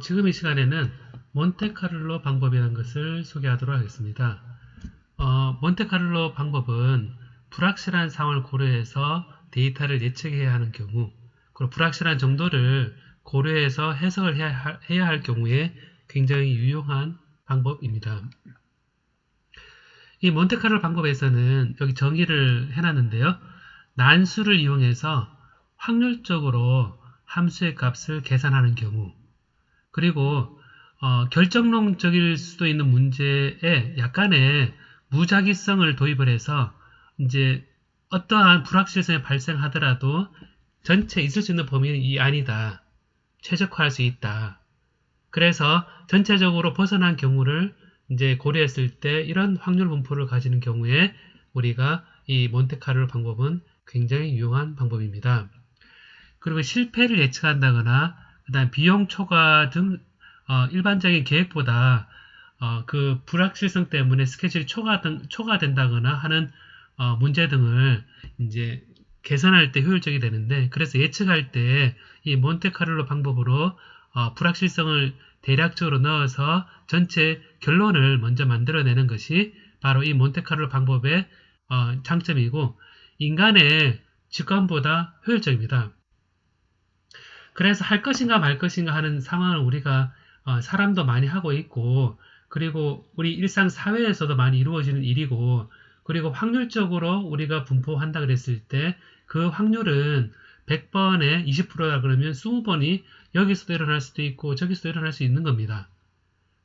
지금 이 시간에는 몬테카를로 방법이라는 것을 소개하도록 하겠습니다. 몬테카를로 방법은 불확실한 상황을 고려해서 데이터를 예측해야 하는 경우, 그리고 불확실한 정도를 고려해서 해석을 해야 할 경우에 굉장히 유용한 방법입니다. 이 몬테카를로 방법에서는 여기 정의를 해놨는데요. 난수를 이용해서 확률적으로 함수의 값을 계산하는 경우, 그리고 결정론적일 수도 있는 문제에 약간의 무작위성을 도입을 해서 이제 어떠한 불확실성이 발생하더라도 전체 있을 수 있는 범위는 이 안이다. 최적화할 수 있다. 그래서 전체적으로 벗어난 경우를 이제 고려했을 때 이런 확률 분포를 가지는 경우에 우리가 이 몬테카를로 방법은 굉장히 유용한 방법입니다. 그리고 실패를 예측한다거나 그다음 비용 초과 등 일반적인 계획보다 그 불확실성 때문에 스케줄이 초과된다거나 하는 문제 등을 이제 개선할 때 효율적이 되는데, 그래서 예측할 때 이 몬테카를로 방법으로 불확실성을 대략적으로 넣어서 전체 결론을 먼저 만들어내는 것이 바로 이 몬테카를로 방법의 장점이고, 인간의 직관보다 효율적입니다. 그래서 할 것인가 말 것인가 하는 상황을 우리가 사람도 많이 하고 있고, 그리고 우리 일상 사회에서도 많이 이루어지는 일이고, 그리고 확률적으로 우리가 분포한다 그랬을 때 그 확률은 100번에 20%라 그러면 20번이 여기서도 일어날 수도 있고 저기서도 일어날 수 있는 겁니다.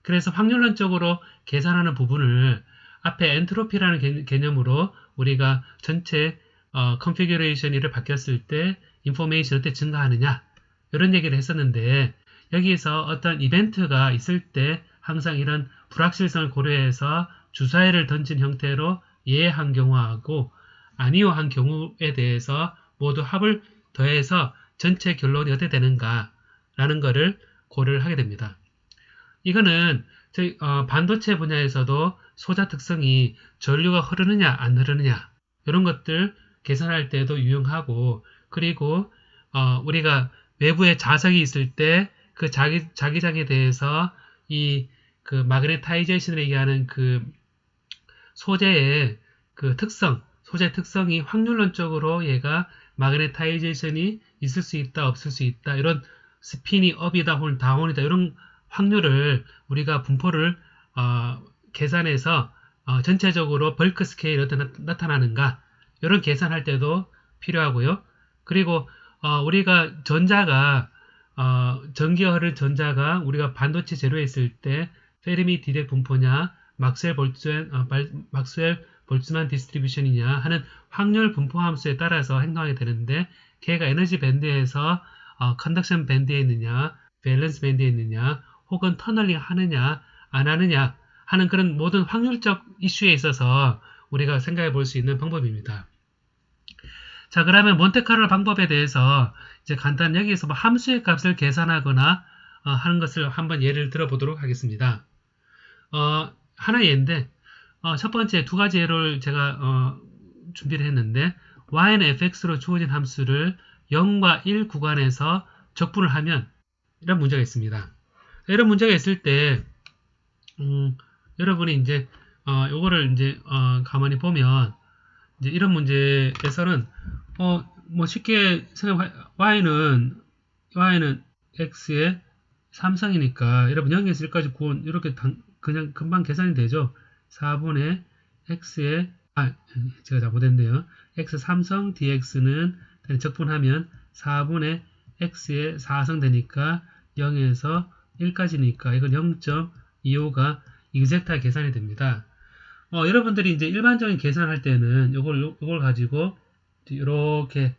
그래서 확률론적으로 계산하는 부분을 앞에 엔트로피라는 개념으로 우리가 전체 컨피규레이션이 바뀌었을 때 인포메이션이 어떻게 증가하느냐 이런 얘기를 했었는데, 여기서 어떤 이벤트가 있을 때 항상 이런 불확실성을 고려해서 주사위를 던진 형태로 예한 경우하고 아니요 한 경우에 대해서 모두 합을 더해서 전체 결론이 어떻게 되는가 라는 것을 고려를 하게 됩니다. 이거는 저희 반도체 분야에서도 소자 특성이 전류가 흐르느냐 안 흐르느냐 이런 것들 계산할 때도 유용하고, 그리고 우리가 외부에 자석이 있을 때 그 자기장에 대해서 이 그 마그네타이제이션을 얘기하는 그 소재의 그 특성, 소재 특성이 확률론적으로 얘가 마그네타이제이션이 있을 수 있다, 없을 수 있다, 이런 스핀이 업이다, 혹은 다운이다, 이런 확률을 우리가 분포를 계산해서 전체적으로 벌크 스케일이 어떻게 나타나는가, 이런 계산할 때도 필요하고요. 그리고 우리가 전자가 전기가 흐를 전자가 우리가 반도체 재료에 있을 때 페르미 디렉 분포냐, 막스웰 볼츠만 디스트리뷰션이냐 하는 확률 분포 함수에 따라서 행동하게 되는데, 걔가 에너지 밴드에서 컨덕션 밴드에 있느냐, 밸런스 밴드에 있느냐, 혹은 터널링 하느냐 안 하느냐 하는 그런 모든 확률적 이슈에 있어서 우리가 생각해 볼 수 있는 방법입니다. 자, 그러면 몬테카를로 방법에 대해서 이제 간단히 여기서 뭐 함수의 값을 계산하거나 하는 것을 한번 예를 들어보도록 하겠습니다. 하나 예인데, 첫 번째 두 가지 예를 제가 준비를 했는데, y는 fx로 주어진 함수를 0과 1 구간에서 적분을 하면 이런 문제가 있습니다. 이런 문제가 있을 때 여러분이 이제 요거를 이제 가만히 보면 이제 이런 문제에서는 뭐 쉽게 y는 x의 3성이니까 여러분 0에서 1까지 구원 이렇게 그냥 금방 계산이 되죠. 4분의 x의 제가 잘못했네요. x 3성 dx는 적분하면 4분의 x의 4성 되니까 0에서 1까지니까 이건 0.25가 이그젝트하게 계산이 됩니다. 여러분들이 이제 일반적인 계산할 때는 요걸 가지고 이렇게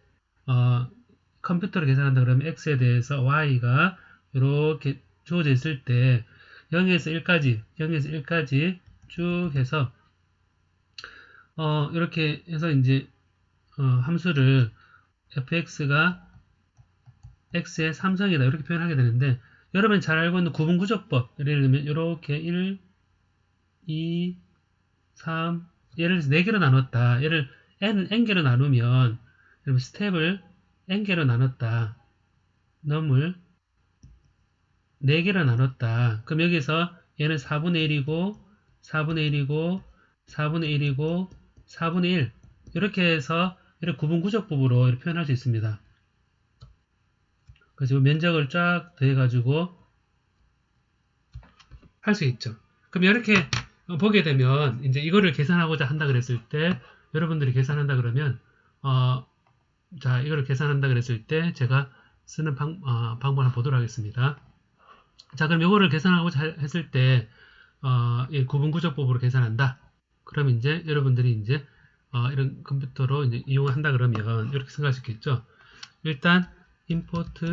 컴퓨터로 계산한다 그러면 x에 대해서 y가 이렇게 주어져 있을 때 0에서 1까지 쭉 해서 이렇게 해서 이제 함수를 fx가 x의 3성이다 이렇게 표현하게 되는데, 여러분이 잘 알고 있는 구분구조법, 예를 들면 이렇게 1, 2, 3, 예를 들어서 4개로 나눴다. 얘를 n개로 나누면 여러분 스텝을 n개로 나눴다. 넘을 4개로 나눴다. 그럼 여기서 얘는 4분의 1이고 4분의 1이고 4분의 1이고 4분의 1 이렇게 해서 이렇게 구분구적법으로 이렇게 표현할 수 있습니다. 그래서 면적을 쫙 더해가지고 할 수 있죠. 그럼 이렇게 보게 되면 이제 이거를 계산하고자 한다 그랬을 때 여러분들이 계산한다 그러면 자 이거를 계산한다 그랬을 때 제가 쓰는 방법을 한번 보도록 하겠습니다. 자 그럼 이거를 계산하고자 했을 때 구분구적법으로 계산한다. 그럼 이제 여러분들이 이제 이런 컴퓨터로 이제 이용한다 그러면 이렇게 생각할 수 있겠죠. 일단 import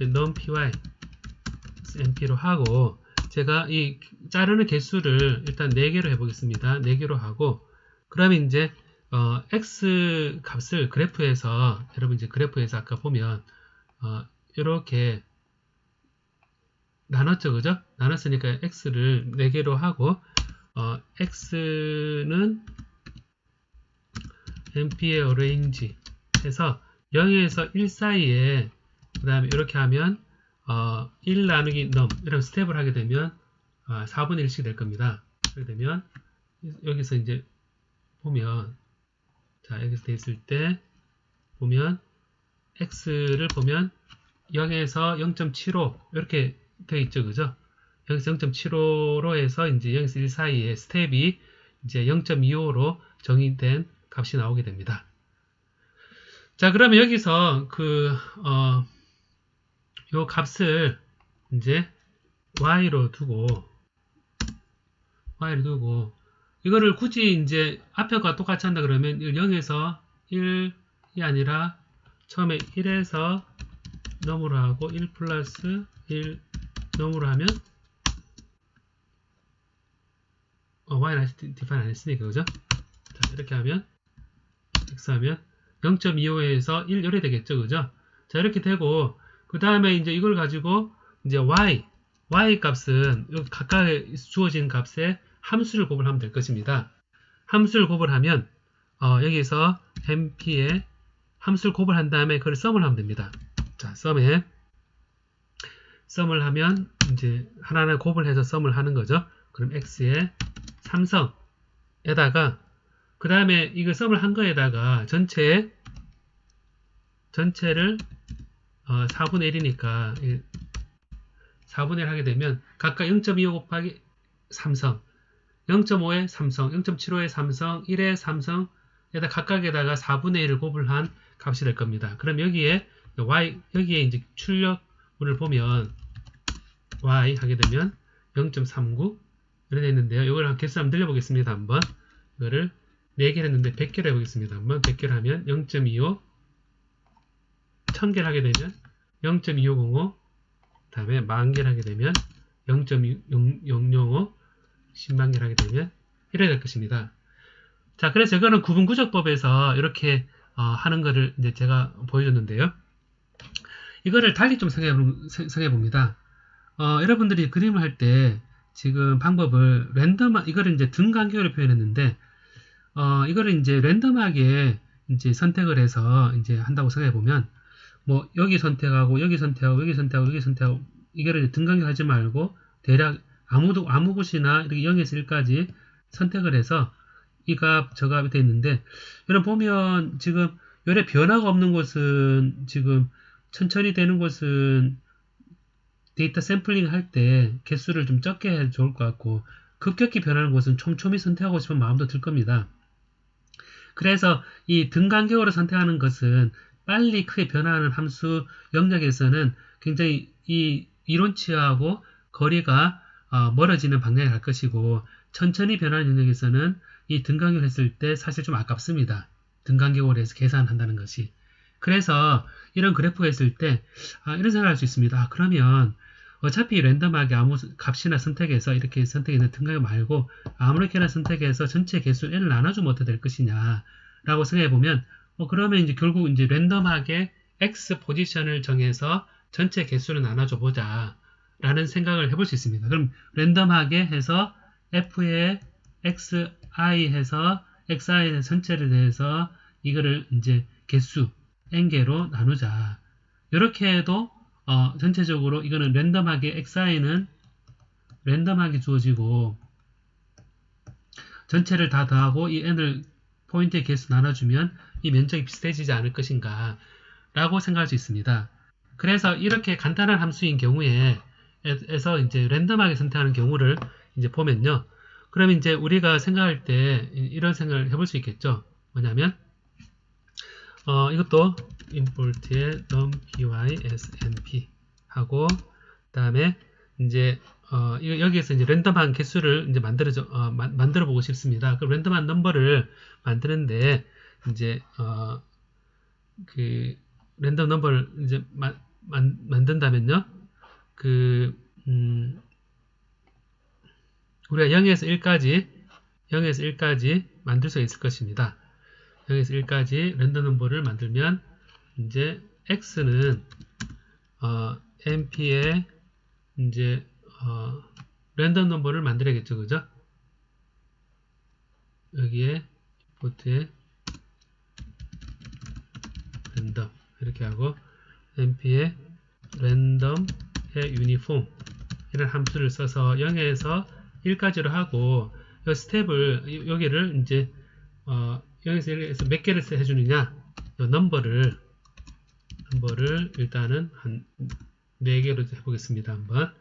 numpy np로 하고 제가 이 자르는 개수를 일단 4개로 해보겠습니다. 4개로 하고 그러면 이제 x 값을 그래프에서 여러분 이제 그래프에서 아까 보면 이렇게 나눴죠, 그죠? 나눴으니까 x를 4개로 하고 x는 np의 arrange 해서 0에서 1 사이에 그 다음에 이렇게 하면 1 나누기 num 이런 스텝을 하게 되면 4분의 1씩 될 겁니다. 그렇게 되면 여기서 이제 보면 자 여기서 돼 있을 때 보면 x를 보면 0에서 0.75 이렇게 돼 있죠, 그죠? 여기서 0.75로 해서 이제 0에서 1 사이에 스텝이 이제 0.25로 정의된 값이 나오게 됩니다. 자, 그러면 여기서 요 값을 이제 y로 두고 이거를 굳이 이제 앞에가 똑같이 한다 그러면 0에서 1이 아니라 처음에 1에서 넘으로 하고 1 플러스 1 넘으로 하면 y는 아직 디파인 안 했으니까 그죠? 자, 이렇게 하면 x 하면 0.25에서 1 이렇게 되겠죠, 그죠? 자, 이렇게 되고 그 다음에 이제 이걸 가지고 이제 y 값은 각각 주어진 값에 함수를 곱을 하면 될 것입니다. 함수를 곱을 하면 여기서 np에 함수를 곱을 한 다음에 그걸 썸을 하면 됩니다. 자, 썸을 하면 이제 하나하나 곱을 해서 썸을 하는 거죠. 그럼 x의 3성에다가 그 다음에 이거 썸을 한 거에다가 전체를 4분의 1이니까 4분의 1 하게 되면 각각 0.25 곱하기 3성 0.5의 3성 0.75의 3성 1의 3성에다 각각에다가 4분의 1을 곱을 한 값이 될 겁니다. 그럼 여기에 여기에 이제 출력물을 보면 y 하게 되면 0.39 이렇게 있는데요. 이걸 개수 한번 늘려보겠습니다. 한번 이거를 4개를 했는데 100개를 해보겠습니다. 한번 100개를 하면 0.25 1000개를 하게 되면 0.2505 그 다음에 10,000개를 하게 되면 0.005 10만개를 하게 되면 이렇게 될 것입니다. 자, 그래서 이거는 구분구적법에서 이렇게 하는 거를 이제 제가 보여줬는데요. 이거를 달리 좀 생각해 봅니다. 여러분들이 그림을 할 때 지금 방법을 이거를 이제 등간격으로 표현했는데 이거를 이제 랜덤하게 이제 선택을 해서 이제 한다고 생각해 보면 뭐 여기 선택하고 여기 선택하고 여기 선택하고 여기 선택하고 이거를 등간격 하지 말고 대략 아무 곳이나 이렇게 0에서 1까지 선택을 해서 이 값, 저 값이 되어 있는데 여러분 보면 지금 요래 변화가 없는 곳은 지금 천천히 되는 곳은 데이터 샘플링 할 때 개수를 좀 적게 해도 좋을 것 같고 급격히 변하는 곳은 촘촘히 선택하고 싶은 마음도 들 겁니다. 그래서 이 등간격으로 선택하는 것은 빨리 크게 변화하는 함수 영역에서는 굉장히 이 이론치하고 거리가 멀어지는 방향에 갈 것이고 천천히 변하는 영역에서는 이 등간격을 했을 때 사실 좀 아깝습니다. 등간격으로 해서 계산한다는 것이. 그래서 이런 그래프가 있을 때 이런 생각을 할 수 있습니다. 그러면 어차피 랜덤하게 아무 값이나 선택해서 이렇게 선택해서 등간격 말고 아무렇게나 선택해서 전체 개수 n을 나눠주면 어떻게 될 것이냐 라고 생각해 보면 그러면 이제 결국 이제 랜덤하게 x 포지션을 정해서 전체 개수를 나눠줘 보자 라는 생각을 해볼 수 있습니다. 그럼 랜덤하게 해서 f의 xi 해서 xi 전체를 대해서 이거를 이제 개수 n개로 나누자. 이렇게 해도 전체적으로 이거는 랜덤하게 xi는 랜덤하게 주어지고 전체를 다 더하고 이 n을 포인트의 개수 나눠주면 이 면적이 비슷해지지 않을 것인가 라고 생각할 수 있습니다. 그래서 이렇게 간단한 함수인 경우에 에서 이제 랜덤하게 선택하는 경우를 이제 보면요. 그럼 이제 우리가 생각할 때 이런 생각을 해볼 수 있겠죠. 뭐냐면 이것도 import에 num py snp 하고 그다음에 이제 여기에서 이제 랜덤한 개수를 이제 만들어 보고 싶습니다. 그 랜덤한 넘버를 만드는데 이제 그 랜덤 넘버를 이제 만든다면요. 우리가 0에서 1까지 만들 수 있을 것입니다. 0에서 1까지 랜덤 넘버를 만들면 이제 x는 np에 이제 랜덤 넘버를 만들어야겠죠, 그죠? 여기에 포트에 랜덤 이렇게 하고 np에 랜덤의 유니폼 이런 함수를 써서 0에서 1까지로 하고 이 스텝을 여기를 이제 0에서 1에서 몇 개를 해주느냐 이 넘버를 일단은 한 4개로 해보겠습니다. 한번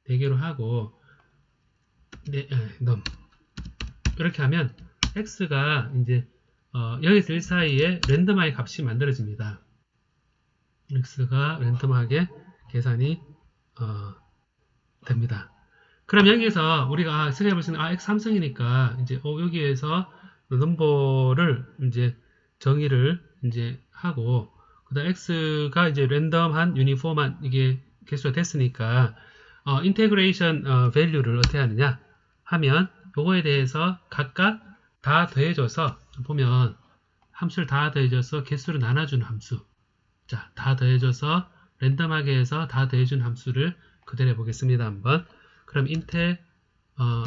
4개로 하고 넘 이렇게 하면 x가 이제 0에서 1 사이에 랜덤하게 값이 만들어집니다. x가 랜덤하게 계산이 됩니다. 그럼 여기에서 우리가 생각해볼 수 있는 x 삼성이니까 이제 여기에서 넘버를 이제 정의를 이제 하고 그다음 x가 이제 랜덤한 유니폼한 이게 개수가 됐으니까 인테그레이션 밸류를 어떻게 하느냐 하면 요거에 대해서 각각 다 더해줘서 보면 함수를 다 더해줘서 개수를 나눠주는 함수 자, 다 더해줘서 랜덤하게 해서 다 더해준 함수를 그대로 해보겠습니다. 한번 그럼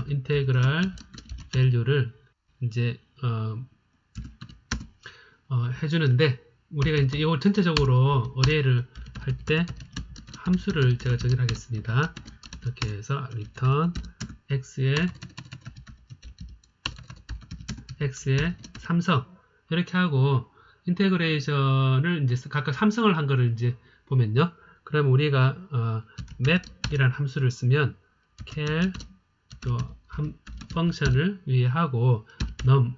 인테그랄 밸류를 이제 해주는데 우리가 이제 이걸 전체적으로 어레이를 할 때 함수를 제가 정의를 하겠습니다. 이렇게 해서 return x의 삼성 이렇게 하고 인테그레이션을 이제 각각 삼성을 한 거를 이제 보면요. 그럼 우리가 map이라는 함수를 쓰면 cal 또 펑션을 위에 하고 num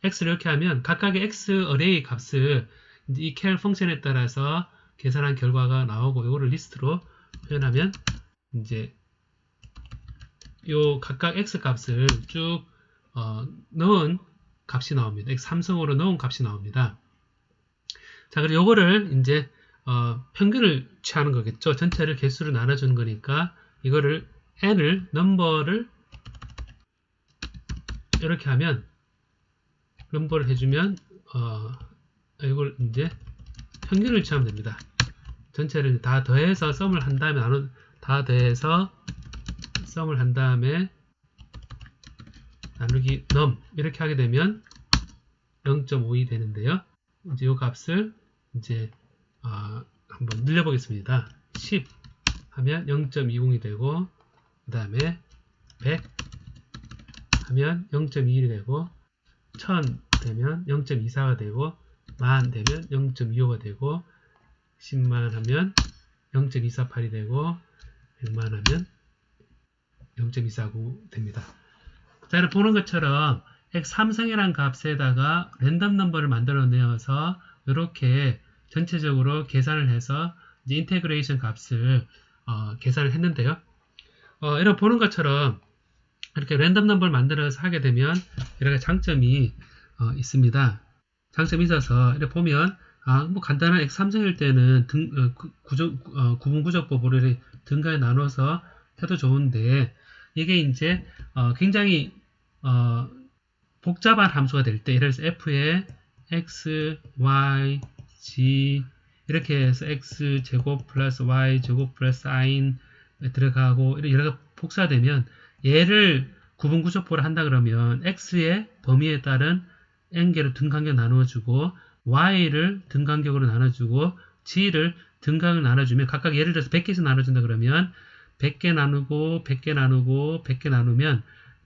x를 이렇게 하면 각각의 x 어레이 값을 이제 이 cal 펑션에 따라서 계산한 결과가 나오고 이거를 리스트로 표현하면 이제 요 각각 x 값을 쭉 넣은 값이 나옵니다. x 삼성으로 넣은 값이 나옵니다. 자, 그리고 요거를 이제 평균을 취하는 거겠죠. 전체를 개수로 나눠주는 거니까 이거를 n을 넘버를 이렇게 하면 넘버를 해주면 이걸 이제 평균을 취하면 됩니다. 전체를 다 더해서 썸을 한 다음에 다 더해서 썸을 한 다음에 나누기 num 이렇게 하게 되면 0.52 되는데요. 이제 이 값을 이제 한번 늘려보겠습니다. 10 하면 0.20이 되고 그 다음에 100 하면 0.21이 되고 1000 되면 0.24가 되고 10,000 되면 0.25가 되고 10만 하면 0.248이 되고 100만 하면 0.249 됩니다. 자, 이렇게 보는 것처럼 x3성이라는 값에다가 랜덤 넘버를 만들어내어서 이렇게 전체적으로 계산을 해서 이제 인테그레이션 값을 계산을 했는데요. 이렇게 보는 것처럼 이렇게 랜덤 넘버를 만들어서 하게 되면 여러 가지 장점이 있습니다. 장점이 있어서 이렇게 보면 뭐 간단한 x3성일 때는 구분구조법으로 등가에 나눠서 해도 좋은데 이게 이제 굉장히 복잡한 함수가 될 때, 예를 들어서 f에 x, y, g 이렇게 해서 x 제곱 플러스 y 제곱 플러스 sin 들어가고 여러 복사되면 얘를 구분구조법으로 한다 그러면 x의 범위에 따른 n개로 등간격 나누어주고 y를 등간격으로 나눠주고 g를 등각을 나눠주면 각각 예를 들어서 100개에서 나눠준다 그러면 100개 나누고 100개 나누고 100개 나누면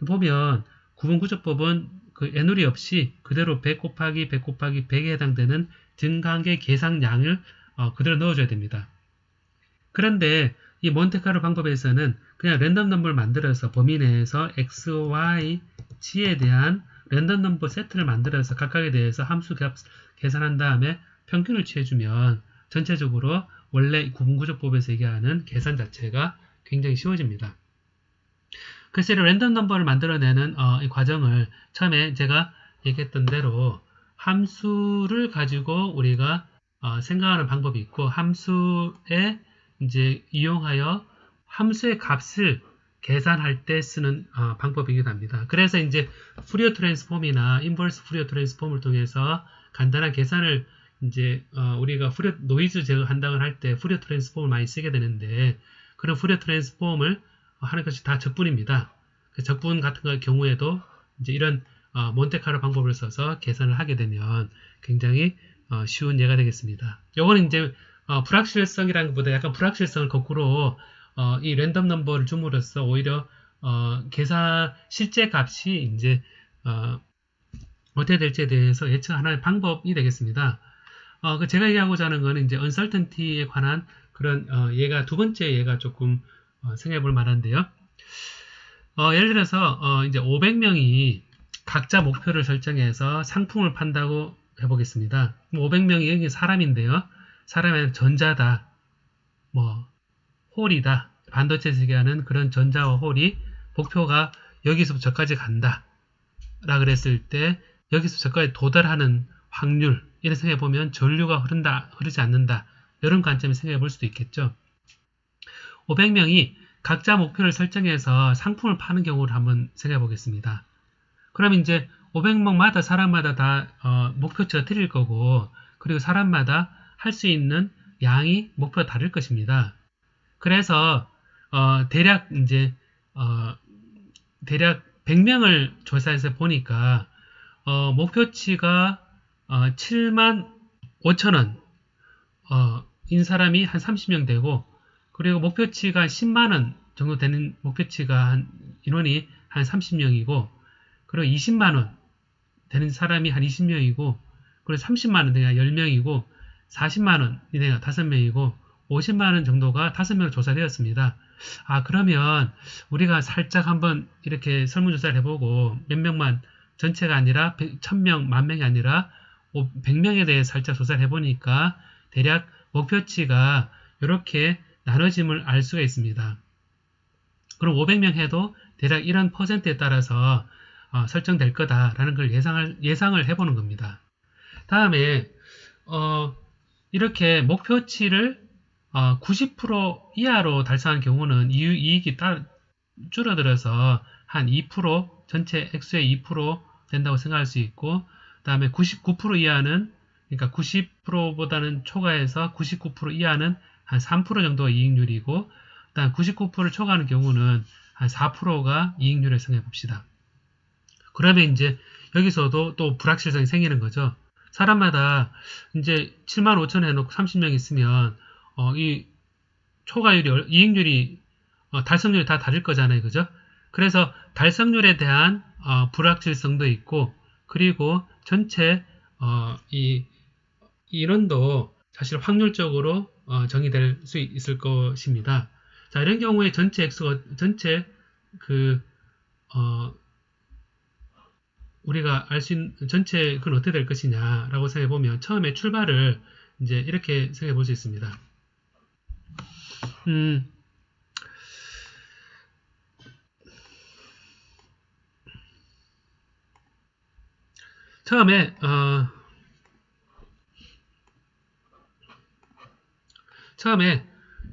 보면 구분구조법은 그 애누리 없이 그대로 100 곱하기 100 곱하기 100에 해당되는 등각의 계상량을 그대로 넣어줘야 됩니다. 그런데 이 몬테카르로 방법에서는 그냥 랜덤 넘버를 만들어서 범위 내에서 x, y, g에 대한 랜덤 넘버 세트를 만들어서 각각에 대해서 함수 값 계산한 다음에 평균을 취해주면 전체적으로 원래 구분구조법에서 얘기하는 계산 자체가 굉장히 쉬워집니다. 글쎄 랜덤 넘버를 만들어내는 이 과정을 처음에 제가 얘기했던 대로 함수를 가지고 우리가 생각하는 방법이 있고 함수에 이제 이용하여 함수의 값을 계산할 때 쓰는 방법이기도 합니다. 그래서 이제 푸리어 트랜스폼이나 인버스 푸리어 트랜스폼을 통해서 간단한 계산을 이제 우리가 노이즈 제거한다고 할 때 푸리어 트랜스폼을 많이 쓰게 되는데 그런 푸리어 트랜스폼을 하는 것이 다 적분입니다. 그 적분 같은 경우에도 이제 이런 몬테카르로 방법을 써서 계산을 하게 되면 굉장히 쉬운 예가 되겠습니다. 요거는 이제 불확실성이라는 것보다 약간 불확실성을 거꾸로 이 랜덤 넘버를 줌으로써 오히려 계산 실제 값이 이제 어떻게 될지에 대해서 예측하는 방법이 되겠습니다. 제가 얘기하고자 하는 거는 이제 uncertainty에 관한 그런 예가 두 번째 예가 조금 생각해 볼 만한데요. 예를 들어서 이제 500명이 각자 목표를 설정해서 상품을 판다고 해보겠습니다. 500명이 여기 사람인데요. 사람은 전자다, 홀이다, 반도체 세계하는 그런 전자와 홀이 목표가 여기서부터 저까지 간다 라 그랬을 때 여기서 저까지 도달하는 확률 이런 생각해 보면 전류가 흐르지 않는다 이런 관점에 생각해 볼 수도 있겠죠. 500명이 각자 목표를 설정해서 상품을 파는 경우를 한번 생각해 보겠습니다. 그럼 이제 500명마다 사람마다 다 목표치가 틀릴 거고 그리고 사람마다 할 수 있는 양이 목표가 다를 것입니다. 그래서 대략 100명을 조사해서 보니까 목표치가 7만 5천원 인 사람이 한 30명 되고 그리고 목표치가 10만원 정도 되는 목표치가 인원이 한 30명이고 그리고 20만원 되는 사람이 한 20명이고 그리고 30만원 되가 10명이고 40만원이 되가 5명이고 50만원 정도가 5명으로 조사되었습니다. 그러면 우리가 살짝 한번 이렇게 설문조사를 해보고 몇 명만 전체가 아니라 1000명, 만명이 아니라 100명에 대해 살짝 조사를 해보니까 대략 목표치가 이렇게 나눠짐을 알 수가 있습니다. 그럼 500명 해도 대략 이런 퍼센트에 따라서 설정될 거다라는 걸 예상을 해보는 겁니다. 다음에 이렇게 목표치를 90% 이하로 달성한 경우는 이익이 줄어들어서 한 2% 전체 액수의 2% 된다고 생각할 수 있고 그 다음에 99% 이하는 그러니까 90%보다는 초과해서 99% 이하는 한 3% 정도가 이익률이고 그 다음 99%를 초과하는 경우는 한 4%가 이익률을 생각해 봅시다. 그러면 이제 여기서도 또 불확실성이 생기는 거죠. 사람마다 이제 7만 5천 해놓고 30명 있으면 이 초과율이 이익률이 달성률이 다 다를 거잖아요. 그죠? 그래서 달성률에 대한 불확실성도 있고 그리고 전체 이 인원도 사실 확률적으로 정의될 수 있을 것입니다. 자, 이런 경우에 전체 액수가 전체 우리가 알 수 있는 전체 그건 어떻게 될 것이냐라고 생각해 보면 처음에 출발을 이제 이렇게 생각해 볼 수 있습니다. 처음에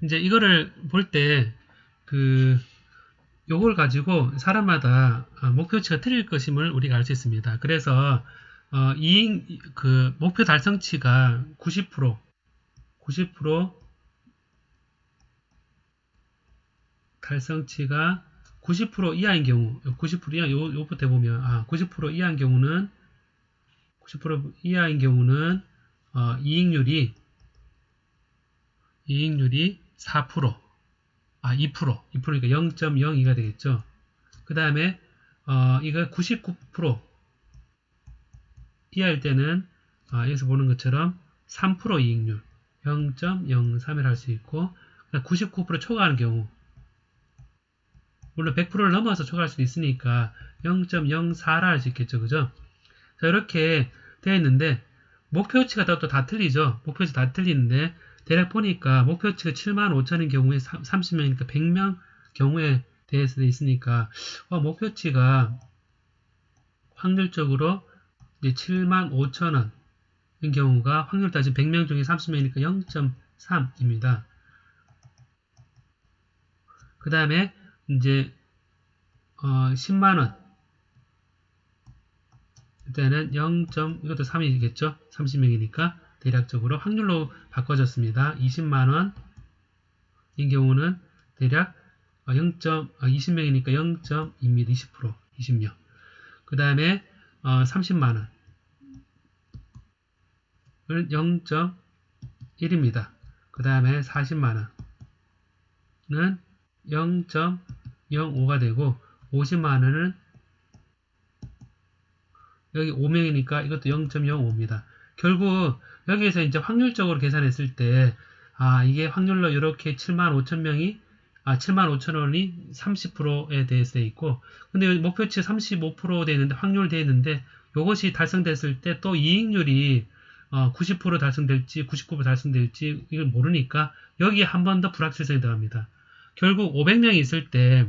이제 이거를 볼 때 요걸 가지고 사람마다 목표치가 틀릴 것임을 우리가 알 수 있습니다. 그래서 목표 달성치가 90% 달성치가 90% 이하인 경우 90% 이하 요부터 보면 90% 이하인 경우는 90% 이하인 경우는 이익률이 이익률이 4%, 2%니까 0.02가 되겠죠. 그 다음에 이거 99% 이하일 때는 여기서 보는 것처럼 3% 이익률 0.03을 할 수 있고 99% 초과하는 경우 물론 100%를 넘어서 초과할 수도 있으니까 0.04라 할 수 있겠죠. 그죠? 자, 이렇게 되어 있는데 목표치가 또 다 틀리죠. 목표치 다 틀리는데 대략 보니까 목표치가 75,000인 경우에 30명이니까 100명 경우에 대해서 있으니까 목표치가 확률적으로 75,000원인 경우가 확률 따지면 100명 중에 30명이니까 0.3입니다. 그 다음에 이제 10만원 이때는 0. 이것도 3이겠죠? 30명이니까 대략적으로 확률로 바꿔줬습니다. 20만원인 경우는 대략 20명이니까 0.2입니다. 20%, 20명. 그 다음에 30만원 은 0.1입니다. 그 다음에 40만원은 0.05가 되고 50만원은 여기 5명이니까 이것도 0.05입니다. 결국 여기에서 이제 확률적으로 계산했을 때 이게 확률로 이렇게 75,000명이 75,000원이 30%에 대해서 돼 있고 근데 여기 목표치 35% 돼 있는데 확률 돼 있는데 이것이 달성됐을 때 또 이익률이 90% 달성될지 99% 달성될지 이걸 모르니까 여기에 한 번 더 불확실성이 들어갑니다. 결국 500명이 있을 때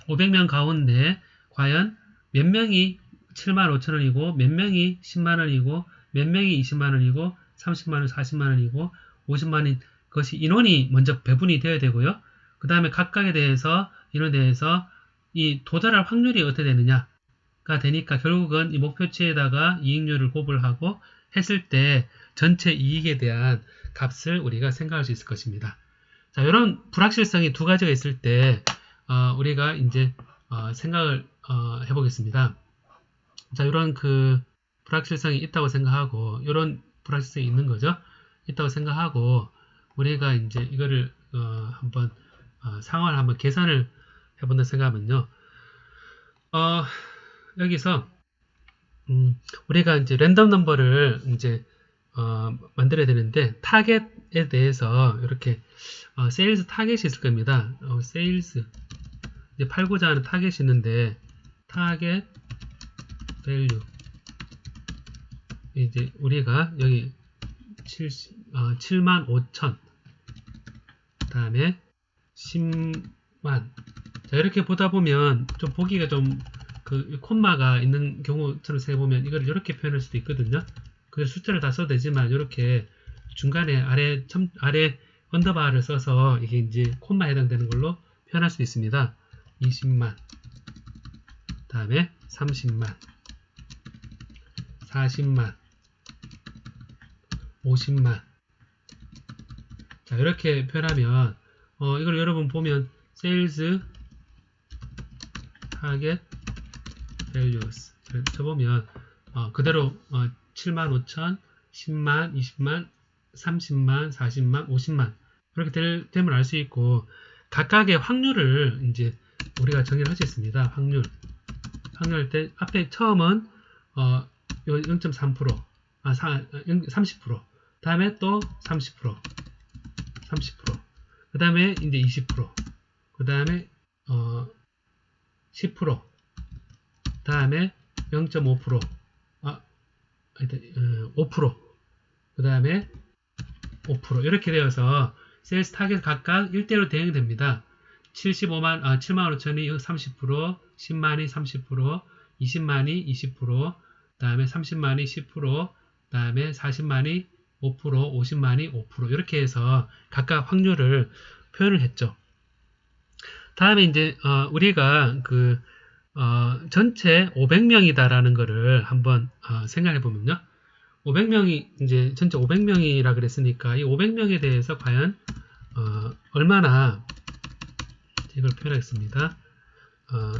500명 가운데 과연 몇 명이 75,000원이고 몇 명이 10만원이고 몇 명이 20만원이고 30만원, 40만원이고 50만원 그것이 인원이 먼저 배분이 되어야 되고요. 그 다음에 각각에 대해서 인원에 대해서 이 도달할 확률이 어떻게 되느냐가 되니까 결국은 이 목표치에다가 이익률을 곱을 하고 했을 때 전체 이익에 대한 값을 우리가 생각할 수 있을 것입니다. 자, 이런 불확실성이 두 가지가 있을 때 우리가 이제 생각을 해보겠습니다. 자, 이런 그 불확실성이 있다고 생각하고 이런 불확실성이 있는 거죠. 있다고 생각하고 우리가 이제 이거를 한번 상황을 한번 계산을 해본다 생각하면요. 여기서 우리가 이제 랜덤 넘버를 이제 만들어야 되는데 타겟에 대해서 이렇게 세일즈 타겟이 있을 겁니다. 세일즈 이제 팔고자 하는 타겟이 있는데 타겟 밸류 이제 우리가 여기 75,000 다음에 10만 자 이렇게 보다 보면 좀 보기가 좀 그 콤마가 있는 경우처럼 생각해보면 이걸 이렇게 표현할 수도 있거든요. 그 숫자를 다 써도 되지만 이렇게 중간에 아래 언더바를 써서 이게 이제 콤마에 해당되는 걸로 표현할 수 있습니다. 20만 다음에 30만 40만 50만 자 이렇게 표현하면 이걸 여러분 보면 sales target values 쳐보면 그대로 75,000 10만 20만 30만 40만 50만 이렇게 되면 알 수 있고 각각의 확률을 이제 우리가 정의를 할 수 있습니다. 확률 때 앞에 처음은 0.3% 30% 다음에 또 30% 그 다음에 이제 20% 그 다음에 10% 다음에 0.5% 5% 그 다음에 5% 이렇게 되어서 세일스 타겟 각각 1대로 대응이 됩니다. 75,000이 30%, 10만이 30%, 20만이 20%, 다음에 30만이 10%, 다음에 40만이 5%, 50만이 5% 이렇게 해서 각각 확률을 표현을 했죠. 다음에 이제 우리가 그 전체 500명이다라는 거를 한번 생각해 보면요. 500명이 이제 전체 500명이라 그랬으니까 이 500명에 대해서 과연 얼마나 이걸 표현하겠습니다.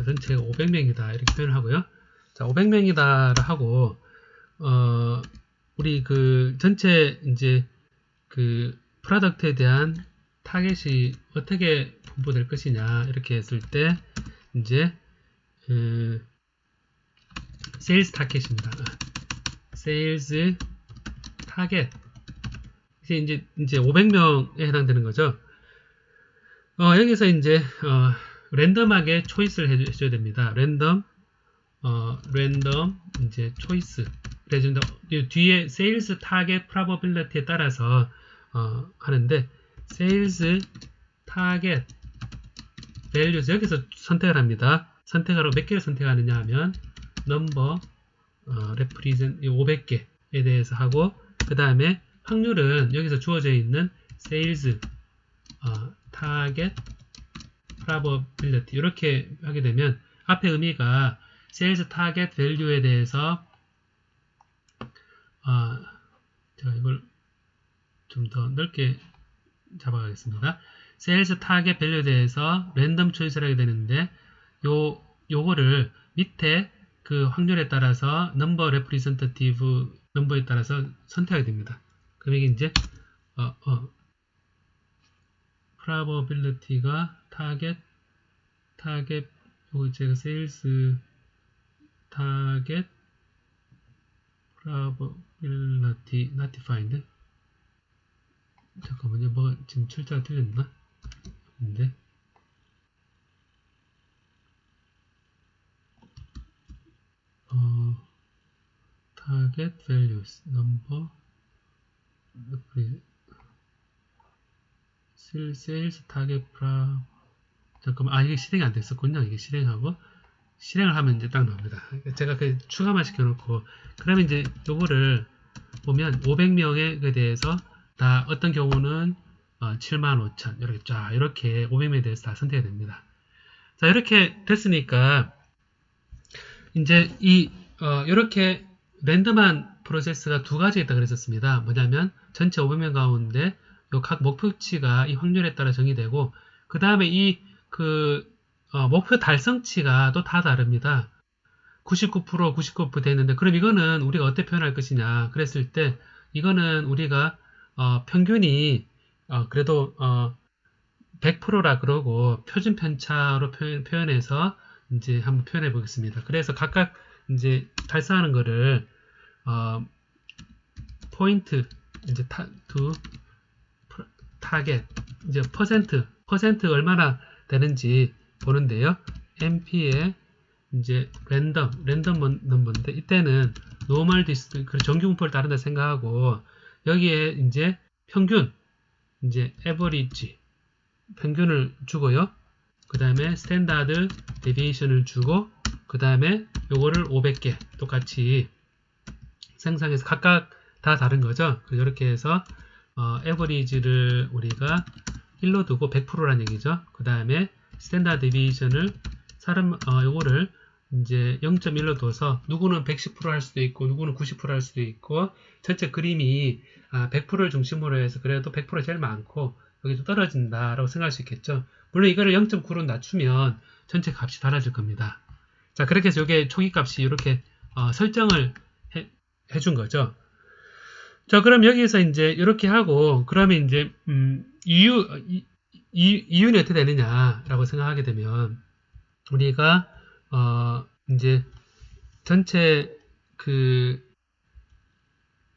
전체가 500명이다 이렇게 표현을 하고요. 자, 500명이다 하고 우리 그 전체 이제 그 프로덕트에 대한 타겟이 어떻게 분포될 것이냐 이렇게 했을 때 이제 세일즈 타겟입니다. 세일즈 타겟 이제 500명에 해당되는 거죠. 여기서 이제 랜덤하게 초이스를 해줘야 됩니다. 랜덤 이제 초이스 그래서 뒤에 세일즈 타겟 프로버빌리티에 따라서 하는데 세일즈 타겟 밸류스 여기서 선택을 합니다. 선택하러 몇 개를 선택하느냐 하면 넘버 레프리젠 500개에 대해서 하고 그 다음에 확률은 여기서 주어져 있는 세일즈 타겟 프로버빌리티 이렇게 하게 되면 앞에 의미가 세일즈 타겟 밸류에 대해서 제가 이걸 좀 더 넓게 잡아가겠습니다. 세일즈 타겟 밸류에 대해서 랜덤 초이스를 하게 되는데 요거를 밑에 그 확률에 따라서 넘버 레프리젠터티브 넘버에 따라서 선택하게 됩니다. 그럼 이게 이제 probability가 타겟 요거 제가 세일즈 타겟 probability not defined 잠깐만요. 뭐가 지금 철자가 틀렸나? 근데 target values number sales target 잠깐만 이게 실행이 안 됐었군요. 이게 실행하고 실행을 하면 이제 딱 나옵니다. 제가 그 추가만 시켜놓고 그러면 이제 요거를 보면 500명에 대해서 다 어떤 경우는 75,000 이렇게 쫙 이렇게 500명에 대해서 다 선택이 됩니다. 자 이렇게 됐으니까 이제 이렇게 랜덤한 프로세스가 두 가지 있다 그랬었습니다. 뭐냐면 전체 500명 가운데 요 각 목표치가 이 확률에 따라 정의되고 그 다음에 목표 달성치가 또 다 다릅니다. 99%, 99% 되는데 그럼 이거는 우리가 어떻게 표현할 것이냐 그랬을 때 이거는 우리가 평균이 그래도 100%라 그러고 표준 편차로 표현해서 이제 한번 표현해 보겠습니다. 그래서 각각 이제 달성하는 거를 포인트 이제 타겟 이제 퍼센트 얼마나 되는지 보는데요. MP에 이제 랜덤 넘버인데 이때는 노멀 디스트 정규 분포를 따른다 생각하고 여기에 이제 평균 이제 에버리지 평균을 주고요. 그 다음에 스탠다드 데비에이션을 주고 그 다음에 요거를 500개 똑같이 생성해서 각각 다 다른 거죠. 이렇게 해서 에버리지를 우리가 1로 두고 100%란 얘기죠. 그 다음에 스탠다드 데비에이션을 요거를 이제 0.1로 둬서 누구는 110% 할 수도 있고 누구는 90% 할 수도 있고 전체 그림이 100%를 중심으로 해서 그래도 100% 제일 많고 여기 좀 떨어진다라고 생각할 수 있겠죠. 물론 이거를 0.9로 낮추면 전체 값이 달라질 겁니다. 자 그렇게 해서 이게 초기 값이 이렇게 설정을 해준 거죠. 자 그럼 여기에서 이제 이렇게 하고 그러면 이제 이윤이 어떻게 되느냐라고 생각하게 되면 우리가 이제 전체 그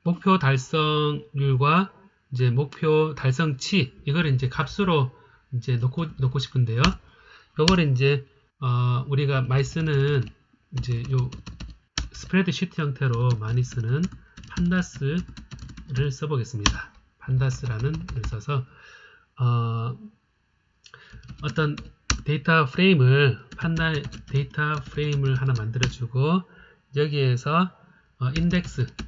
목표 달성률과 이제 목표 달성치 이거를 이제 값으로 이제 놓고 싶은데요. 요거를 이제 우리가 많이 쓰는 이제 요 스프레드시트 형태로 많이 쓰는 판다스를 써보겠습니다. 판다스라는 걸 써서 어떤 데이터 프레임을 데이터 프레임을 하나 만들어주고 여기에서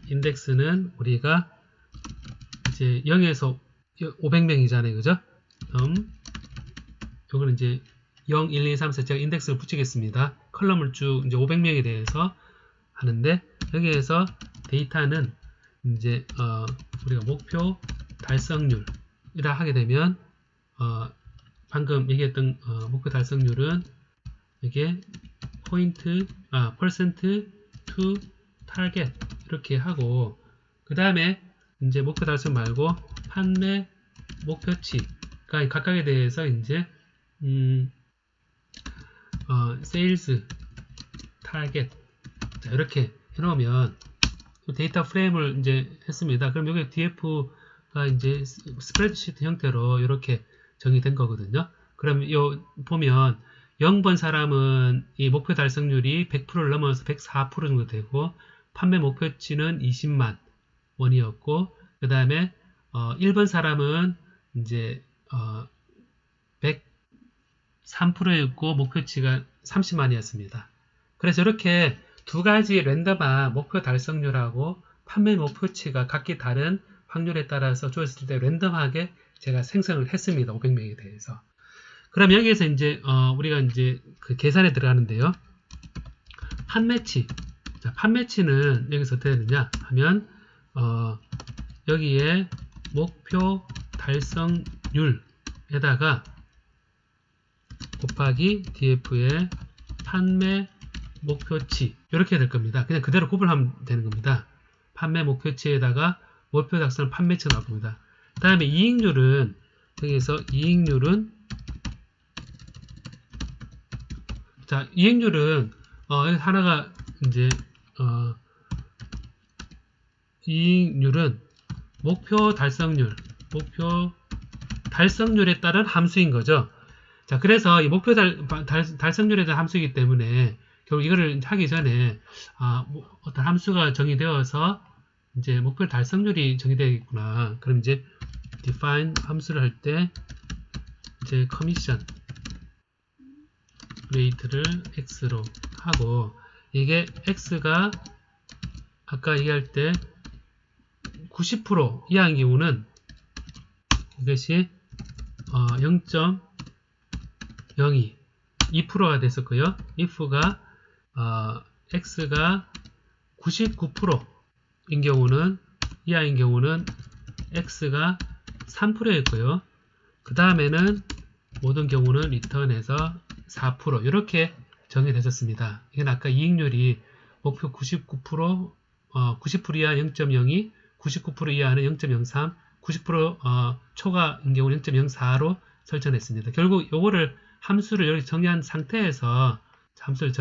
인덱스는 우리가 이제 0에서 500명이잖아요, 그죠? 요거는 이제 0, 1, 2, 3, 4 제가 인덱스를 붙이겠습니다. 컬럼을 쭉 이제 500명에 대해서 하는데 여기에서 데이터는 이제 우리가 목표 달성률이라 하게 되면 방금 얘기했던 목표 달성률은 이게 percent to target 이렇게 하고 그 다음에 이제 목표 달성 말고 판매 목표치가 각각에 대해서 이제 세일즈 타겟 이렇게 해놓으면 데이터 프레임을 이제 했습니다. 그럼 여기 DF가 이제 스프레드시트 형태로 이렇게 정의된 거거든요. 그럼 요 보면 0번 사람은 이 목표 달성률이 100%를 넘어서 104% 정도 되고 판매 목표치는 20만 원이었고 그 다음에 1번 사람은 이제 103%였고 목표치가 30만이었습니다. 그래서 이렇게 두 가지 랜덤한 목표 달성률하고 판매 목표치가 각기 다른 확률에 따라서 주었을 때 랜덤하게 제가 생성을 했습니다. 500명에 대해서. 그럼 여기에서 이제 우리가 이제 그 계산에 들어가는데요. 판매치. 자, 판매치는 여기서 어떻게 되느냐 하면 여기에 목표 달성률에다가 곱하기 DF의 판매 목표치 이렇게 될 겁니다. 그냥 그대로 구분하면 되는 겁니다. 판매 목표치에다가 목표 달성 판매치가 나올 겁니다. 그 다음에 이익률은 여기서 이익률은 자 이익률은 여기 하나가 이제 이익률은 목표 달성률에 따른 함수인 거죠. 자, 그래서 이 목표 달성률에 대한 함수이기 때문에 결국 이거를 하기 전에 어떤 함수가 정의되어서 이제 목표 달성률이 정의되겠구나. 그럼 이제 define 함수를 할 때 이제 commission rate를 x로 하고 이게 x가 아까 얘기할 때 90% 이하인 경우는 이것이 0.02 2%가 됐었고요. if가 x가 99%인 경우는 이하인 경우는 x가 3%였고요. 그 다음에는 모든 경우는 return에서 4% 이렇게 정의되었습니다. 이건 아까 이익률이 목표 99% 90% 이하 0.02 99% 이하는 0.03 90% 초과인 경우는 0.04로 설정했습니다. 결국 요거를 함수를 여기 정의한 상태에서 함수를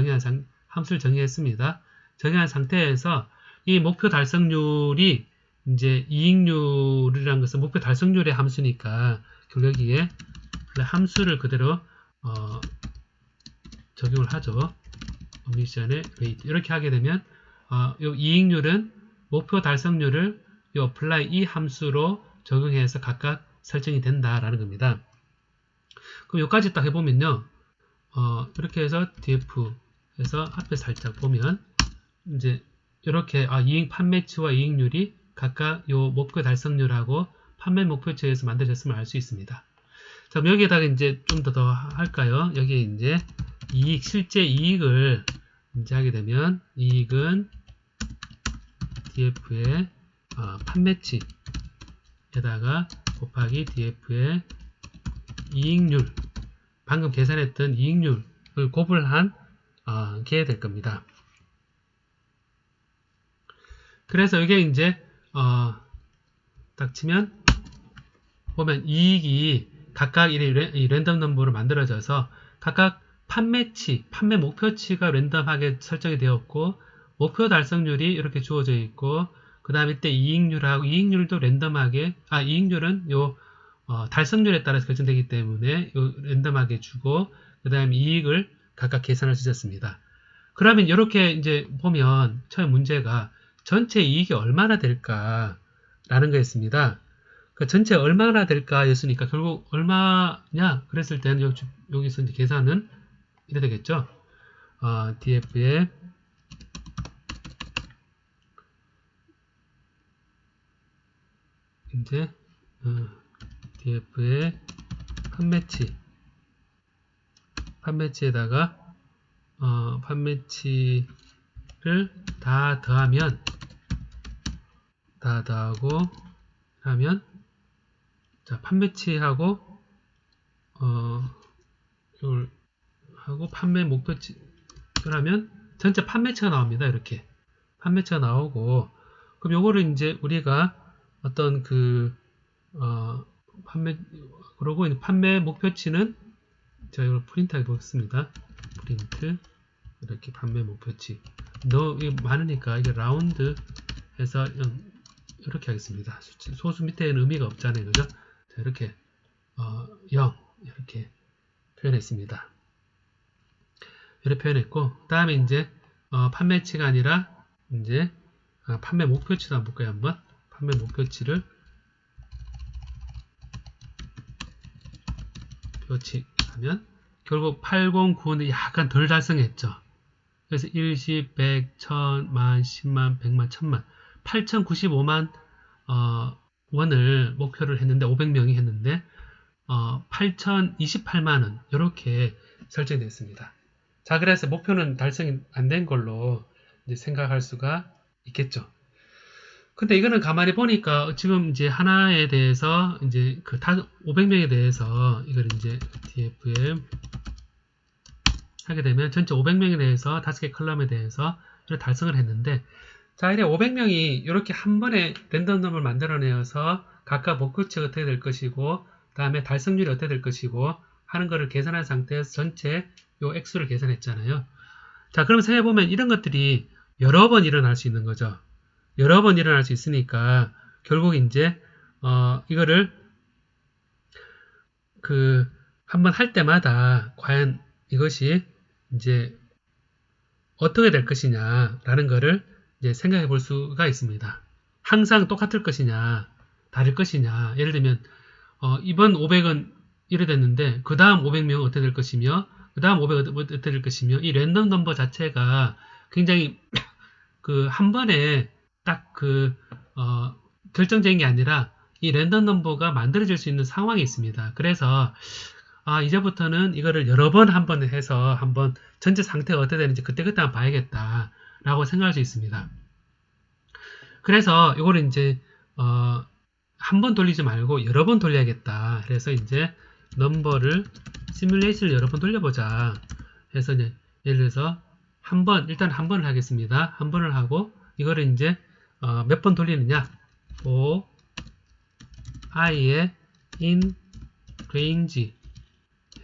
정의했습니다. 정의한 상태에서 이 목표 달성률이 이제 이익률이라는 것은 목표 달성률의 함수니까 결국 여기에 함수를 그대로 적용을 하죠. 오미션의 rate 이렇게 하게 되면 요 이익률은 목표 달성률을 요 apply 이 함수로 적용해서 각각 설정이 된다라는 겁니다. 그럼 여기까지 딱 해보면요. 이렇게 해서 df에서 앞에 살짝 보면 이제 이렇게 판매치와 이익률이 각각 요 목표 달성률하고 판매 목표치에서 만들어졌음을 알 수 있습니다. 자, 그럼 여기에다가 이제 좀 더 할까요? 여기에 이제 실제 이익을 이제 하게 되면 이익은 df의 판매치에다가 곱하기 df의 이익률 방금 계산했던 이익률을 곱을 게 될 겁니다. 그래서 이게 이제 딱 치면 보면 이익이 각각 이 랜덤 넘버로 만들어져서 각각 판매치, 판매 목표치가 랜덤하게 설정이 되었고 목표 달성률이 이렇게 주어져 있고 그 다음에 이때 이익률도 랜덤하게 이익률은 요 달성률에 따라서 결정되기 때문에 요 랜덤하게 주고 그 다음에 이익을 각각 계산할 수 있었습니다. 그러면 이렇게 이제 보면 처음 문제가 전체 이익이 얼마나 될까 라는 거였습니다. 그 전체 얼마나 될까 였으니까 결국 얼마냐 그랬을 때는 여기서 이제 계산은 이래 되겠죠. df의 이제 df의 판매치에다가 판매치를 다 더하고 하면 자 판매치하고 이걸 하고 판매 목표치를 하면 전체 판매치가 나옵니다. 이렇게 판매치가 나오고 그럼 요거를 이제 우리가 어떤 그러고 판매 목표치는 제가 이걸 프린트해 보겠습니다. 프린트 이렇게 판매 목표치. 이게 많으니까 이게 라운드 해서 이렇게 하겠습니다. 소수 밑에는 의미가 없잖아요, 그죠? 자, 이렇게 0 이렇게 표현했습니다. 이렇게 표현했고, 다음에 이제 판매치가 아니라 이제 판매 목표치도 한번 볼까요? 한번 판매 목표치를 표치하면 결국 8090은 약간 덜 달성했죠. 그래서 1, 10, 100, 1000, 만, 10만, 100만, 1000만 8095만 원을 목표를 했는데 500명이 했는데 8028만원 이렇게 설정됐습니다. 자, 그래서 목표는 달성이 안 된 걸로 이제 생각할 수가 있겠죠. 근데 이거는 가만히 보니까 지금 이제 하나에 대해서 이제 그 500명에 대해서 이걸 이제 DFM 하게 되면 전체 500명에 대해서 5개 컬럼에 대해서 달성을 했는데, 자, 이래 500명이 이렇게 한 번에 랜덤덤을 만들어내어서 각각 목표치가 어떻게 될 것이고, 그 다음에 달성률이 어떻게 될 것이고 하는 거를 계산한 상태에서 전체 요 액수를 계산했잖아요. 자, 그럼 생각해보면 이런 것들이 여러 번 일어날 수 있는 거죠. 여러 번 일어날 수 있으니까 결국 이제 이거를 한번 할 때마다 과연 이것이 이제 어떻게 될 것이냐라는 거를 이제 생각해 볼 수가 있습니다. 항상 똑같을 것이냐, 다를 것이냐. 예를 들면 이번 500은 이래 됐는데 그 다음 500명은 어떻게 될 것이며 그 다음 500은 어떻게 될 것이며, 이 랜덤 넘버 자체가 굉장히 한 번에 딱 결정적인 게 아니라 이 랜덤 넘버가 만들어질 수 있는 상황이 있습니다. 그래서 이제부터는 이거를 여러 번 한 번 해서 한번 전체 상태가 어떻게 되는지 그때그때 한번 봐야겠다 라고 생각할 수 있습니다. 그래서 이거를 이제 한 번 돌리지 말고 여러 번 돌려야겠다. 그래서 이제 넘버를 시뮬레이션을 여러 번 돌려보자 해서 이제 예를 들어서 일단 한 번을 하겠습니다. 한 번을 하고 이거를 이제 몇 번 돌리느냐, for i의 in range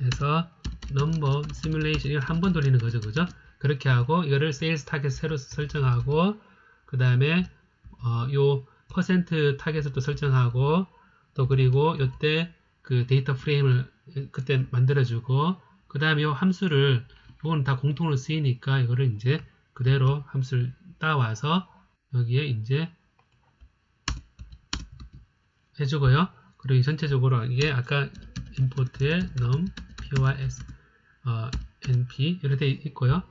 해서 number simulation 이걸 한 번 돌리는 거죠, 그죠? 그렇게 하고 이거를 sales 타겟 새로 설정하고 그 다음에 요 퍼센트 타겟을 또 설정하고 또 그리고 요때 그 데이터 프레임을 그때 만들어주고 그 다음에 요 함수를 이거는 다 공통으로 쓰이니까 이거를 이제 그대로 함수를 따와서 여기에 이제 해주고요. 그리고 전체적으로 이게 아까 import에 num, pys, np 이렇게 돼 있고요.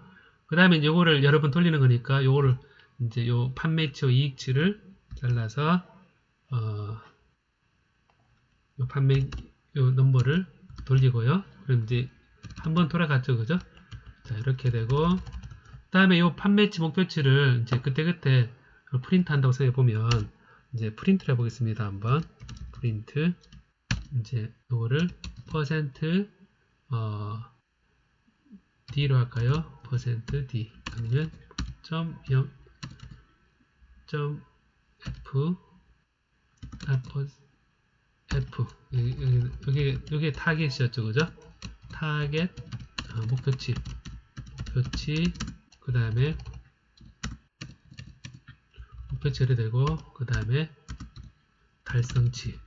그 다음에 이거를 여러 번 돌리는 거니까 요거를 이제 요 판매치와 이익치를 잘라서 요 넘버를 돌리고요. 그럼 이제 한번 돌아갔죠, 그죠? 자, 이렇게 되고 그 다음에 요 판매치 목표치를 이제 그때그때 프린트 한다고 생각해 보면 이제 프린트를 해보겠습니다. 한번 프린트 이제 요거를 퍼센트 D로 할까요? 퍼센트 D 아니면 .0.f F 여기 타겟이었죠, 그죠? 타겟 목표치 그 다음에 목표치를 되고 그 다음에 달성치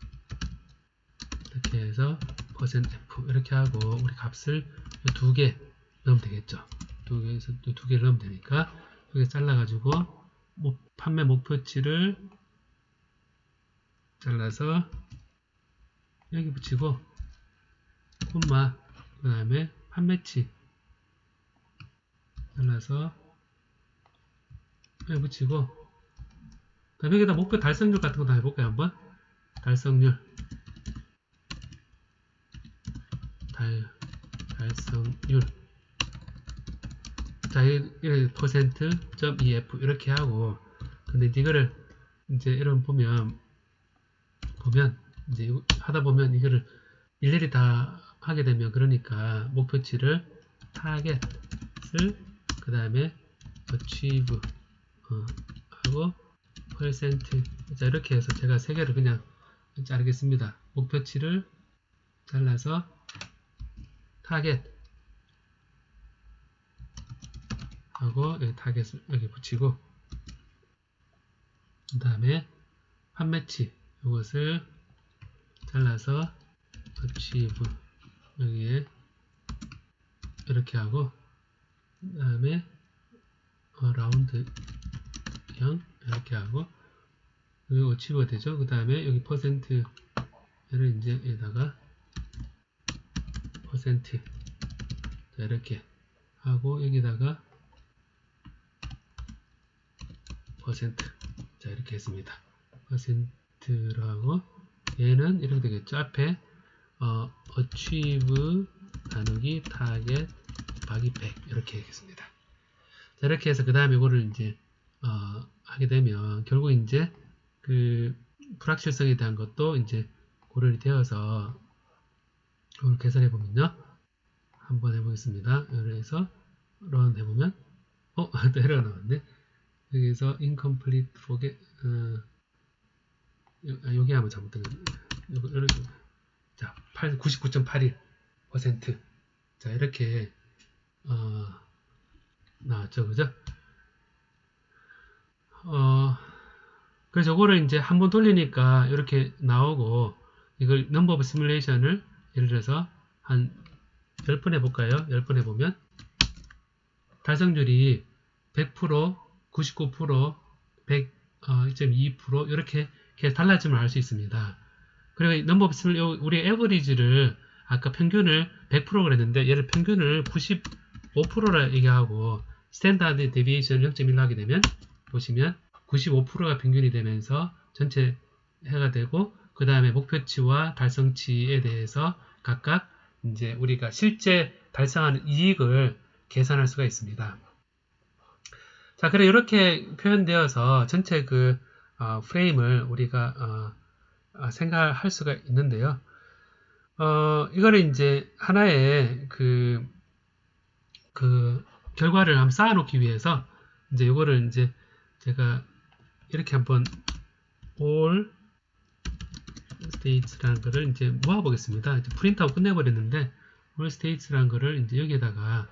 이렇게 해서 %F 이렇게 하고 우리 값을 두 개 넣으면 되겠죠. 두 개를 넣으면 되니까 여기 잘라가지고 판매 목표치를 잘라서 여기 붙이고 콤마 그 다음에 판매치 잘라서 여기 붙이고 그 다음에 여기다 목표 달성률 같은 거 다 해볼까요? 한번 달성률 달성률 자, %.ef 이렇게 하고 근데 이거를 이제 이런 보면 이제 하다 보면 이거를 일일이 다 하게 되면 그러니까 목표치를 타겟을 그 다음에 achieve 하고 %. 자, 이렇게 해서 제가 세 개를 그냥 자르겠습니다. 목표치를 잘라서 타겟 하고 여기 타겟을 여기 붙이고 그 다음에 판매치 이것을 잘라서 achieve 여기에 이렇게 하고 그 다음에 라운드형 이렇게 하고 여기 achieve가 되죠. 그 다음에 여기 퍼센트를 이제 여기다가 퍼센트 자, 이렇게 하고 여기다가 퍼센트 자 이렇게 했습니다. 퍼센트로 하고 얘는 이렇게 되겠죠. 앞에 achieve 나누기 target 곱하기 100 이렇게 하겠습니다. 자 이렇게 해서 그 다음에 이거를 이제 하게 되면 결국 이제 그 불확실성에 대한 것도 이제 고려이 되어서 이걸 계산해 보면요. 한번 해보겠습니다. 그래서 run 해보면 또 에러가 나왔네. 여기서 incomplete forget 여기 하면 잘못된 거 이렇게 자 99.81% 자 이렇게 나왔죠, 그죠? 그래서 이거를 이제 한번 돌리니까 이렇게 나오고 이걸 number of simulation을 예를 들어서 한 10번 해볼까요? 10번 해보면 달성률이 100%, 99%, 100.2% 이렇게 계속 달라짐을 알 수 있습니다. 그리고 number of simulation 우리 average를 아까 평균을 100% 그랬는데 얘를 평균을 95%라 얘기하고 standard deviation 0.1로 하게 되면 보시면 95%가 평균이 되면서 전체 해가 되고 그 다음에 목표치와 달성치에 대해서 각각 이제 우리가 실제 달성하는 이익을 계산할 수가 있습니다. 자, 그래 이렇게 표현되어서 전체 그 프레임을 우리가 생각할 수가 있는데요. 이거를 이제 하나의 그 결과를 한번 쌓아놓기 위해서 이제 이거를 이제 제가 이렇게 한번 all states라는 거를 이제 모아보겠습니다. 이제 프린트하고 끝내버렸는데 all states라는 거를 이제 여기에다가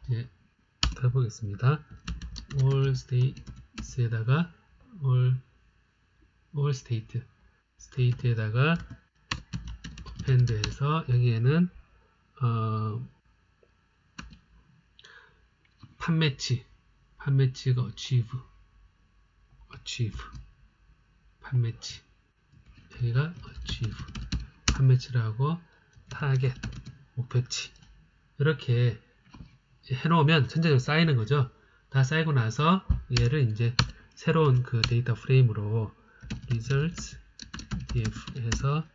이제 해보겠습니다. all states에다가 all state에다가 append해서 여기에는 판매치가 achieve 판매치 여기가 achieve 판매치라고 target 목표치 이렇게 해놓으면 전체적으로 쌓이는 거죠. 다 쌓이고 나서 얘를 이제 새로운 그 데이터 프레임으로 results df 해서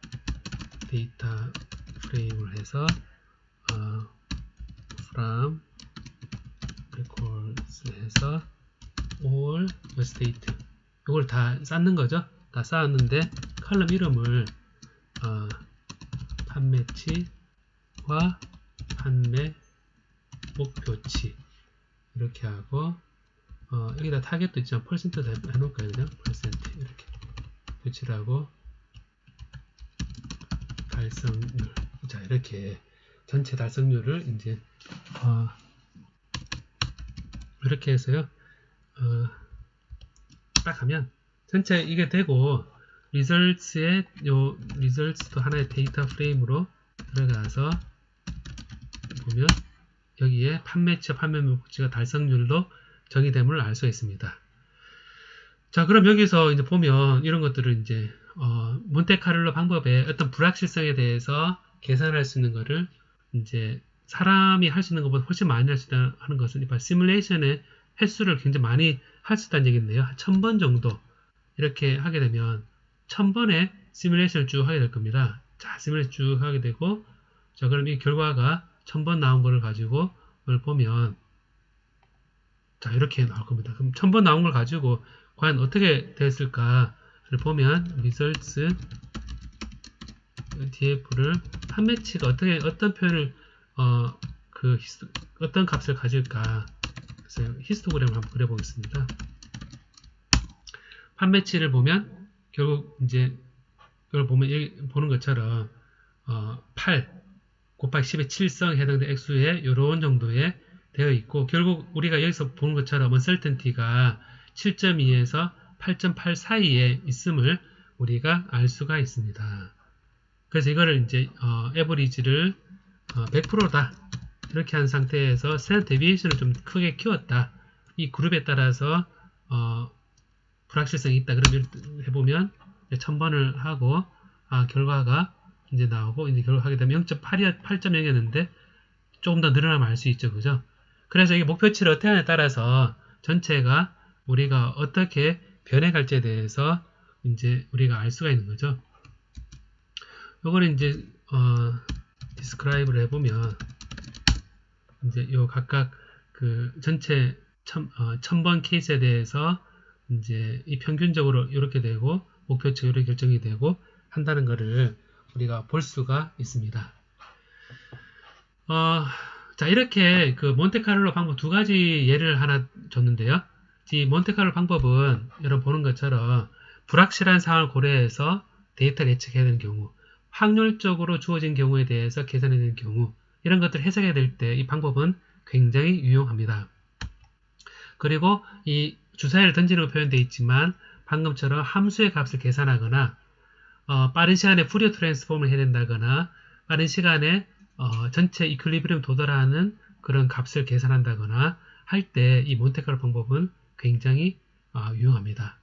데이터 프레임을 해서 from records 해서 all state 이걸 다 쌓는 거죠. 다 쌓았는데 컬럼 이름을 판매치와 판매 목표치 이렇게 하고 여기다 타겟도 있지만 퍼센트 해놓을까요? 그냥 퍼센트 이렇게 표치라고 달성률 자 이렇게 전체 달성률을 이제 이렇게 해서요 딱 하면 전체 이게 되고 results에 요 results도 하나의 데이터 프레임으로 들어가서 보면 여기에 판매치와 판매 목표치가 달성률로 정의됨을 알 수 있습니다. 자, 그럼 여기서 이제 보면 이런 것들을 이제 몬테카를로 방법의 어떤 불확실성에 대해서 계산할 수 있는 거를 이제 사람이 할 수 있는 것보다 훨씬 많이 할 수 있다는 하는 것은 시뮬레이션의 횟수를 굉장히 많이 할 수 있다는 얘기인데요. 한 1000번 정도 이렇게 하게 되면 1000번의 시뮬레이션을 쭉 하게 될 겁니다. 자, 시뮬레이션 쭉 하게 되고 자, 그럼 이 결과가 1000번 나온 거를 가지고 이걸 보면 자, 이렇게 나올 겁니다. 그럼 1000번 나온 걸 가지고 과연 어떻게 됐을까를 보면 results df를 판매치가 어떤 표현을 어떤 값을 가질까 그래서 히스토그램을 한번 그려보겠습니다. 판매치를 보면 결국 이제 이걸 보면 여기 보는 것처럼 8 곱하기 10의 7성 해당되는 액수에 이런 정도에 되어 있고 결국 우리가 여기서 보는 것처럼 uncertainty가 7.2에서 8.8 사이에 있음을 우리가 알 수가 있습니다. 그래서 이거를 이제 average를 100%다 이렇게 한 상태에서 standard deviation을 좀 크게 키웠다. 이 그룹에 따라서 불확실성이 있다. 그럼 해보면 1000번을 하고 결과가 이제 나오고 이제 결과 하게 되면 0.8.0이었는데 조금 더 늘어나면 알 수 있죠. 그죠? 그래서 이 목표치를 어떻게 하냐에 따라서 전체가 우리가 어떻게 변해갈지에 대해서 이제 우리가 알 수가 있는 거죠. 요거를 이제 디스크라이브를 해보면 이제 요 각각 그 전체 1000번 케이스에 대해서 이제 이 평균적으로 이렇게 되고 목표치가 이렇게 결정이 되고 한다는 것을 우리가 볼 수가 있습니다. 자, 이렇게 그 몬테카를로 방법 두 가지 예를 하나 줬는데요. 이 몬테카를로 방법은 여러분 보는 것처럼 불확실한 상황을 고려해서 데이터를 예측해야 되는 경우, 확률적으로 주어진 경우에 대해서 계산해야 되는 경우, 이런 것들을 해석해야 될 때 이 방법은 굉장히 유용합니다. 그리고 이 주사위를 던지는 표현되어 있지만 방금처럼 함수의 값을 계산하거나 빠른 시간에 푸리어 트랜스폼을 해야 된다거나 빠른 시간에 전체 이퀄리브리엄 도달하는 그런 값을 계산한다거나 할 때 이 몬테카를로 방법은 굉장히 유용합니다.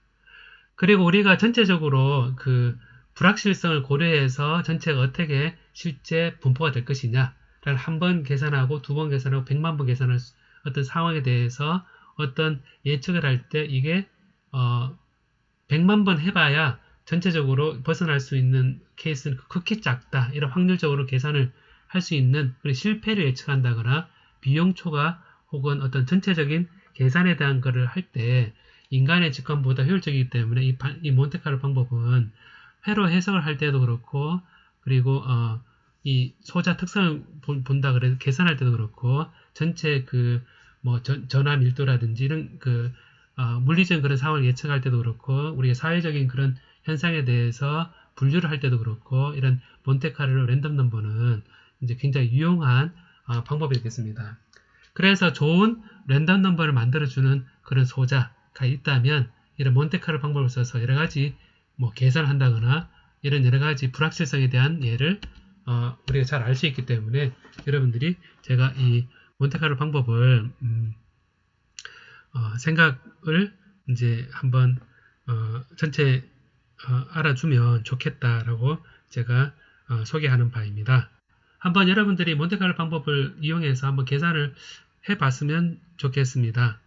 그리고 우리가 전체적으로 그 불확실성을 고려해서 전체가 어떻게 실제 분포가 될 것이냐 를 한 번 계산하고 두 번 계산하고 100만 번 계산할 어떤 상황에 대해서 어떤 예측을 할 때 이게 100만 번 해봐야 전체적으로 벗어날 수 있는 케이스는 극히 작다. 이런 확률적으로 계산을 할 수 있는 그런 실패를 예측한다거나 비용 초과 혹은 어떤 전체적인 계산에 대한 것을 할 때 인간의 직관보다 효율적이기 때문에 이 몬테카를로 방법은 회로 해석을 할 때도 그렇고 그리고 이 소자 특성을 본다 그래서 계산할 때도 그렇고 전체 그 뭐 전화 밀도라든지 이런 그 물리적인 그런 상황을 예측할 때도 그렇고 우리가 사회적인 그런 현상에 대해서 분류를 할 때도 그렇고 이런 몬테카를로 랜덤 넘버는 이제 굉장히 유용한 방법이 되겠습니다. 그래서 좋은 랜덤 넘버를 만들어주는 그런 소자가 있다면 이런 몬테카를로 방법을 써서 여러 가지 뭐 계산한다거나 이런 여러 가지 불확실성에 대한 예를 우리가 잘 알 수 있기 때문에 여러분들이 제가 이 몬테카를로 방법을 생각을 이제 한번 전체 알아주면 좋겠다라고 제가 소개하는 바입니다. 한번 여러분들이 몬테카를로 방법을 이용해서 한번 계산을 해봤으면 좋겠습니다.